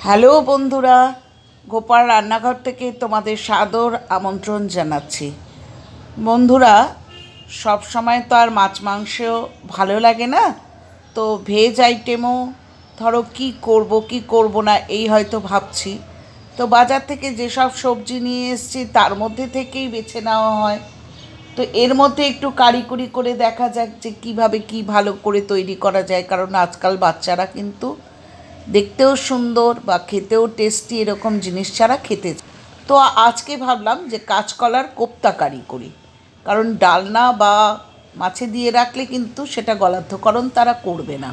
Hello বন্ধুরা, গোপাল রান্নাঘর থেকে তোমাদের সাদর আমন্ত্রণ জানাচ্ছি। বন্ধুরা, সব সময় তো আর মাছ মাংসও ভালো লাগে না, তো ভেজ আইটেমও ধরো কি করব না এই হয়তো ভাবছি। তো বাজার থেকে যেসব সবজি নিয়ে এসেছি তার মধ্যে থেকেই বেছে নেওয়া হয়। তো এর মধ্যে একটু কারিগরি করে দেখা যাক যে কীভাবে কী ভালো করে তৈরি করা যায়, কারণ আজকাল বাচ্চারা কিন্তু দেখতেও সুন্দর বা খেতেও টেস্টি এরকম জিনিস ছাড়া খেতে চায়। তো আজকে ভাবলাম যে কাঁচকলার কোপ্তা কারি করি, কারণ ডালনা বা মাছে দিয়ে রাখলে কিন্তু সেটা গলাধঃকরণ তারা করবে না।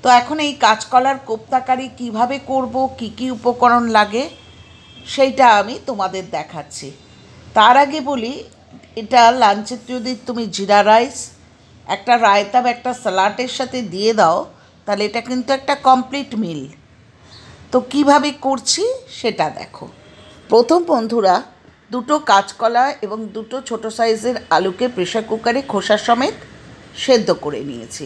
তো এখন এই কাঁচকলার কোপ্তা কারি কীভাবে করব, কি কি উপকরণ লাগে সেইটা আমি তোমাদের দেখাচ্ছি। তার আগে বলি, এটা লাঞ্চে যদি তুমি জিরা রাইস, একটা রায়তা বা একটা স্যালাডের সাথে দিয়ে দাও, তাহলে এটা কিন্তু একটা কমপ্লিট মিল। তো কিভাবে করছি সেটা দেখো। প্রথম বন্ধুরা, দুটো কাঁচকলা এবং দুটো ছোটো সাইজের আলুকে প্রেশার কুকারে খোসা সমেত সেদ্ধ করে নিয়েছি।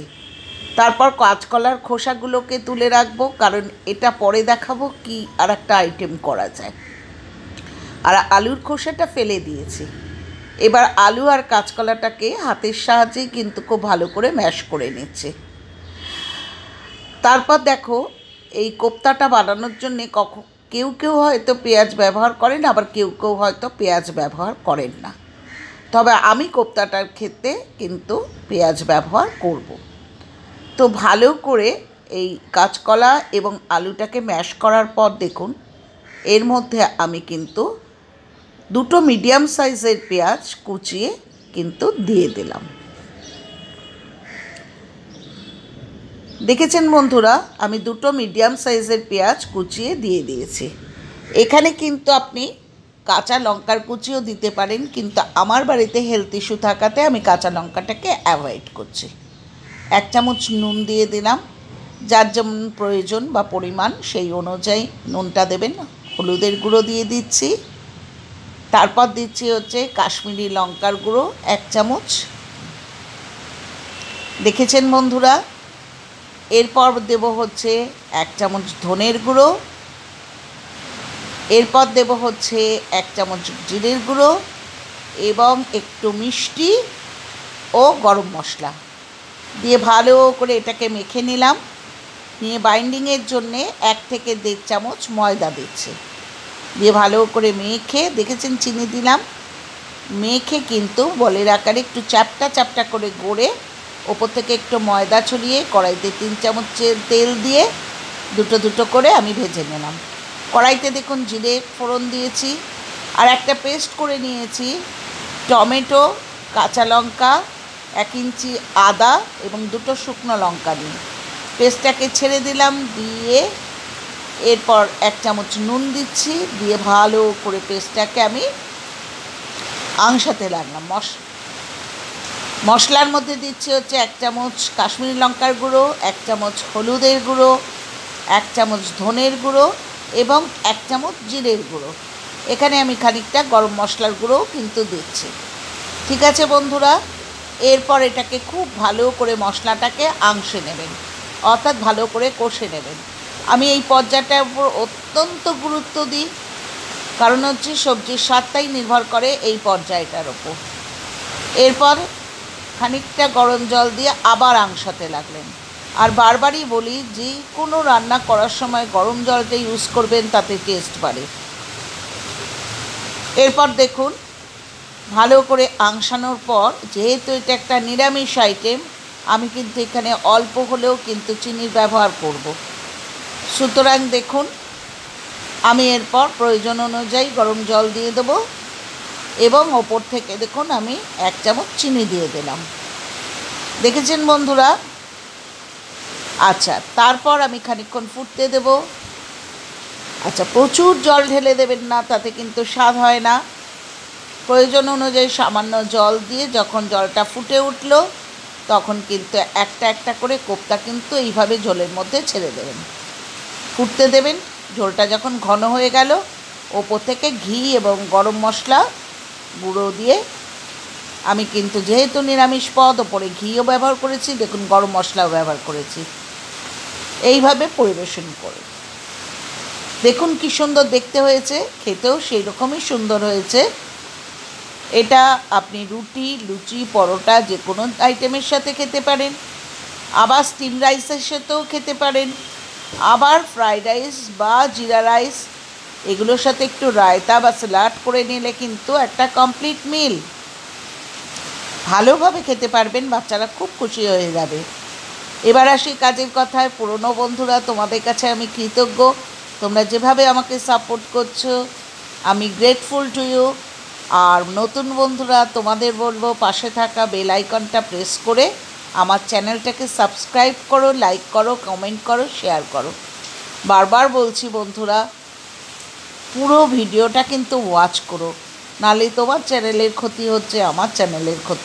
তারপর কাঁচকলার খোসাগুলোকে তুলে রাখবো, কারণ এটা পরে দেখাবো কি আর একটা আইটেম করা যায়। আর আলুর খোসাটা ফেলে দিয়েছি। এবার আলু আর কাঁচকলাটাকে হাতের সাহায্যেই কিন্তু খুব ভালো করে ম্যাশ করে নিচ্ছে। তারপর দেখো, এই কোপ্তাটা বানানোর জন্যে কেউ কেউ হয়তো পেঁয়াজ ব্যবহার করেন, আবার কেউ কেউ হয়তো পেঁয়াজ ব্যবহার করেন না। তবে আমি কোপ্তাটার ক্ষেত্রে কিন্তু পেঁয়াজ ব্যবহার করব। তো ভালো করে এই কাঁচকলা এবং আলুটাকে ম্যাশ করার পর দেখুন, এর মধ্যে আমি কিন্তু দুটো মিডিয়াম সাইজের পেঁয়াজ কুচিয়ে কিন্তু দিয়ে দিলাম। দেখেছেন বন্ধুরা, আমি দুটো মিডিয়াম সাইজের পেঁয়াজ কুচিয়ে দিয়ে দিয়েছি। এখানে কিন্তু আপনি কাঁচা লঙ্কার কুচিও দিতে পারেন, কিন্তু আমার বাড়িতে হেলথ ইস্যু থাকাতে আমি কাঁচা লঙ্কাটাকে অ্যাভয়েড করছি। 1 চামচ নুন দিয়ে দিলাম, যার যেমন প্রয়োজন বা পরিমাণ সেই অনুযায়ী নুনটা দেবেন। হলুদের গুঁড়ো দিয়ে দিচ্ছি। তারপর দিচ্ছি হচ্ছে কাশ্মীরি লঙ্কার গুঁড়ো 1 চামচ। দেখেছেন বন্ধুরা। এরপর দেব হচ্ছে 1 চামচ ধনের গুঁড়ো, এরপর দেব হচ্ছে 1 চামচ জিরের গুঁড়ো এবং একটু মিষ্টি ও গরম মশলা দিয়ে ভালো করে এটাকে মেখে নিলাম। নিয়ে বাইন্ডিংয়ের জন্যে 1 থেকে 1.5 চামচ ময়দা দিচ্ছি। দিয়ে ভালো করে মেখে, দেখেছেন চিনি দিলাম, মেখে কিন্তু বলের আকারে একটু চ্যাপটা চ্যাপটা করে গড়ে ওপর থেকে একটু ময়দা ছড়িয়ে কড়াইতে 3 চামচ তেল দিয়ে দুটো দুটো করে আমি ভেজে নিলাম। কড়াইতে দেখুন জিরে ফোড়ন দিয়েছি, আর একটা পেস্ট করে নিয়েছি টমেটো, কাঁচা লঙ্কা, 1 ইঞ্চি আদা এবং দুটো শুকনো লঙ্কা নিয়ে পেস্টটাকে ছেড়ে দিলাম। দিয়ে এরপর 1 চামচ নুন দিচ্ছি, দিয়ে ভালো করে পেস্টটাকে আমি আংশাতে লাগলাম। মশলার মধ্যে দিচ্ছি হচ্ছে 1 চামচ কাশ্মীরি লঙ্কার গুঁড়ো, 1 চামচ হলুদের গুঁড়ো, 1 চামচ ধনের গুঁড়ো এবং 1 চামচ জিরের গুঁড়ো। এখানে আমি খানিকটা গরম মশলার গুঁড়োও কিন্তু দিচ্ছি। ঠিক আছে বন্ধুরা, এরপর এটাকে খুব ভালো করে মশলাটাকে আংশে নেবেন, অর্থাৎ ভালো করে কষে নেবেন। আমি এই পর্যায়টার উপর অত্যন্ত গুরুত্ব দিই, কারণ হচ্ছে সবজির স্বাদটাই নির্ভর করে এই পর্যায়টার ওপর। এরপর খানিকটা গরম জল দিয়ে আবার আংশাতে লাগলেন। আর বারবারই বলি, যে কোনো রান্না করার সময় গরম জলটা ইউজ করবেন, তাতে টেস্ট বাড়ে। এরপর দেখুন ভালো করে আংশানোর পর, যেহেতু এটা একটা নিরামিষ আইটেম, আমি কিন্তু এখানে অল্প হলেও কিন্তু চিনির ব্যবহার করব। সুতরাং দেখুন, আমি এরপর প্রয়োজন অনুযায়ী গরম জল দিয়ে দেবো এবং ওপর থেকে দেখুন আমি 1 চামচ চিনি দিয়ে দিলাম। দেখেছেন বন্ধুরা। আচ্ছা, তারপর আমি খানিকক্ষণ ফুটতে দেব। আচ্ছা, প্রচুর জল ঢেলে দেবেন না, তাতে কিন্তু স্বাদ হয় না। প্রয়োজন অনুযায়ী সামান্য জল দিয়ে যখন জলটা ফুটে উঠল, তখন কিন্তু একটা একটা করে কোপ্তা কিন্তু এইভাবে ঝোলের মধ্যে ছেড়ে দেবেন, ফুটতে দেবেন। ঝোলটা যখন ঘন হয়ে গেল, ওপর থেকে ঘি এবং গরম মশলা গুঁড়ো দিয়ে, আমি কিন্তু যেহেতু নিরামিষ পদ, ওপরে ঘিও ব্যবহার করেছি, দেখুন গরম মশলাও ব্যবহার করেছি, এইভাবে পরিবেশন করে। দেখুন কি সুন্দর দেখতে হয়েছে, খেতেও সেই রকমই সুন্দর হয়েছে। এটা আপনি রুটি, লুচি, পরোটা যে কোনো আইটেমের সাথে খেতে পারেন, আবার স্টিম রাইসের সাথেও খেতে পারেন, আবার ফ্রাইড রাইস বা জিরা রাইস এগুলোর সাথে একটু রায়তা বা স্যালাড করে নিলে কিন্তু একটা কমপ্লিট মিল। ভালোভাবে খেতে পারবেন, বাচ্চারা খুব খুশি হয়ে যাবে। এবার আসি কাজের কথায়। পুরনো বন্ধুরা, তোমাদের কাছে আমি কৃতজ্ঞ, তোমরা যেভাবে আমাকে সাপোর্ট করছো, আমি গ্রেটফুল টু ইউ। আর নতুন বন্ধুরা, তোমাদের বলবো পাশে থাকা বেল আইকনটা প্রেস করে আমার চ্যানেলটাকে সাবস্ক্রাইব করো, লাইক করো, কমেন্ট করো, শেয়ার করো। বারবার বলছি বন্ধুরা, পুরো ভিডিওটা কিন্তু ওয়াচ করো, নাহলে তোমার চ্যানেলের ক্ষতি হচ্ছে, আমার চ্যানেলের ক্ষতি।